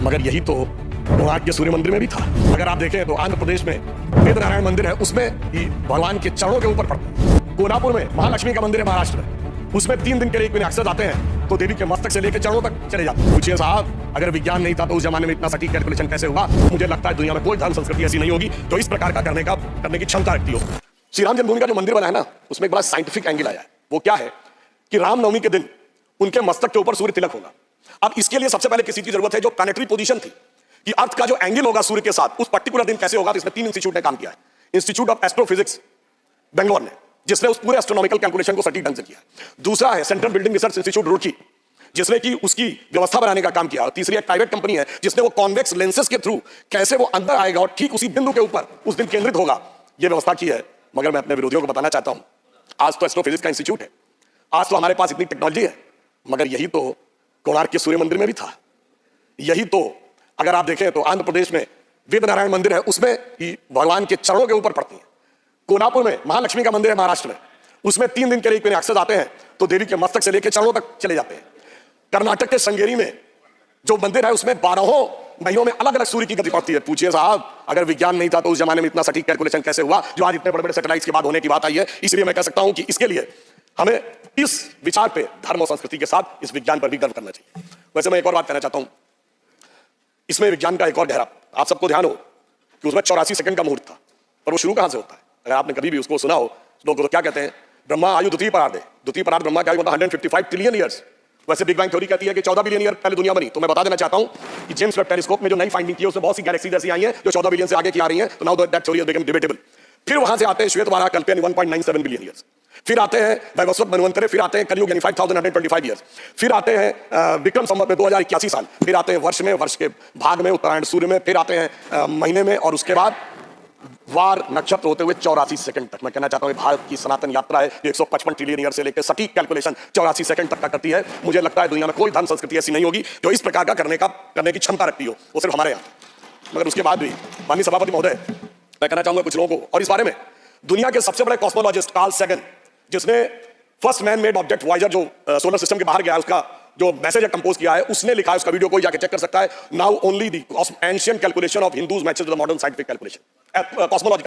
मगर यही तो कोणार्क के सूर्य मंदिर में भी था। अगर आप देखें तो आंध्र प्रदेश में वेद नारायण मंदिर है, उसमें भगवान के चरणों के ऊपर पड़ता है। कोल्हापुर में महालक्ष्मी का मंदिर है महाराष्ट्र में, उसमें 3 दिन के लिए अक्सर आते हैं तो देवी के मस्तक से लेकर चरणों तक चले जाते हैं। पूछिए साहब, अगर विज्ञान नहीं था तो उस जमाने में इतना सटीक कैलकुलेशन कैसे हुआ? मुझे लगता है दुनिया में कोई धर्म संस्कृति ऐसी नहीं होगी जो इस प्रकार का करने की क्षमता रखती हो। श्री राम जन्मभूमि का जो मंदिर बना है ना, उसमें एक बड़ा साइंटिफिक एंगल आया है। वो क्या है कि रामनवमी के दिन उनके मस्तक के ऊपर सूर्य तिलक होगा। अब इसके लिए सबसे पहले किसी की जरूरत है जो प्लैनेटरी पोजीशन थी, कि अर्थ का जो एंगल होगा सूर्य के साथ उस पर्टिकुलर दिन कैसे होगा। तो इसमें 3 इंस्टीट्यूट ने काम किया है। इंस्टीट्यूट ऑफ एस्ट्रोफिजिक्स बेंगलोर ने, जिसने उस पूरे एस्ट्रोनॉमिकल कैलकुलेशन को सटीक ढंग से किया। दूसरा है central building research institute Roorkee, जिसने की उसकी व्यवस्था बनाने का काम किया। और तीसरी एक प्राइवेट कंपनी है जिसने वो कॉन्वेक्स लेंसेज के थ्रू कैसे वो अंदर आएगा और ठीक उसी बिंदु के ऊपर उस दिन केंद्रित होगा, ये व्यवस्था की है। मगर मैं अपने विरोधियों को बताना चाहता हूं, आज तो एस्ट्रोफिजिक्स का इंस्टीट्यूट है, आज तो हमारे पास इतनी टेक्नोलॉजी है, मगर यही तो कोणार्क के सूर्य मंदिर में भी था। यही तो अगर आप देखें तो आंध्र प्रदेश में वेद नारायण मंदिर है, उसमें भगवान के चरणों के ऊपर पड़ती है। कोल्हापुर में महालक्ष्मी का मंदिर है महाराष्ट्र में, उसमें 3 दिन के लिए अक्सर आते हैं तो देवी के मस्तक से लेकर चरणों तक चले जाते हैं। कर्नाटक के श्रृंगेरी में जो मंदिर है उसमें 12 महीनों में अलग अलग सूर्य की गति पड़ती है। पूछिए साहब, अगर विज्ञान नहीं था तो उस जमाने में इतना सटीक कैलकुलेशन कैसे हुआ जो आज इतने बड़े बड़े सैटेलाइट्स के बाद होने की बात आई है। इसलिए मैं कह सकता हूं कि इसके लिए हमें इस विचार पे, धर्म और संस्कृति के साथ इस विज्ञान पर भी गर्व करना चाहिए। वैसे मैं एक और बात कहना चाहता हूं, इसमें विज्ञान का एक और गहरा, आप सबको ध्यान हो कि उसमें 84 सेकंड का मुहूर्त था, पर वो शुरू कहां से होता है? अगर आपने कभी भी उसको सुना हो, लोग तो क्या कहते हैं, ब्रह्मा आयु द्वितीय परार्ध है। द्वितीय परार्ध ब्रह्मा की आयु मतलब 155 ट्रिलियन ईयर्स। वैसे बिग बैंग थ्योरी कहती है कि 14 बिलियन ईयर पहले दुनिया बनी। तो मैं बता देना चाहता हूं कि जेम्स वेब टेलीस्कोप में जो नई फाइंडिंग की है उसमें बहुत सी गैलेक्सीज ऐसी आई हैं जो 14 बिलियन से आगे की आ रही हैं। तो now that theory has become debatable. फिर वहां से आते हैं श्वेत वाराह कल्प यानी 1.97 बिलियन ईयर्स, फिर आते हैं वैवस्वत मनवंतरे, फिर आते हैं कलयुग यानी 5125 ईयर्स, फिर आते हैं विक्रम संवत में 2081 साल, फिर आते हैं वर्ष में, वर्ष के भाग में, उत्तरायण सूर्य में, फिर आते हैं महीने में, और उसके बाद वार नक्षत्र होते हुए 84 सेकंड तक। मैं कहना चाहता हूं भारत की सनातन यात्रा है, 155 ट्रिलियन ईयर से लेकर सटीक कैलकुलेशन 84 सेकंड तक का करती है। मुझे लगता है दुनिया में कोई धर्म संस्कृति ऐसी नहीं होगी जो इस प्रकार का करने की क्षमता रखती हो, वो सिर्फ हमारे यहाँ। मगर उसके बाद भी माननीय सभापति महोदय, मैं कहना चाहूंगा कुछ लोगों को, और इस बारे में दुनिया के सबसे बड़े कॉस्मोलॉजिस्ट कार्ल सैगन, जिसने first man made object Voyager जो सोलर सिस्टम के बाहर गया है उसका जो मैसेज कंपोज किया है, उसने लिखा है, उसका वीडियो कोई जाके चेक कर सकता है। Now only the ancient calculation of Hindus matches with the modern scientific calculation cosmology.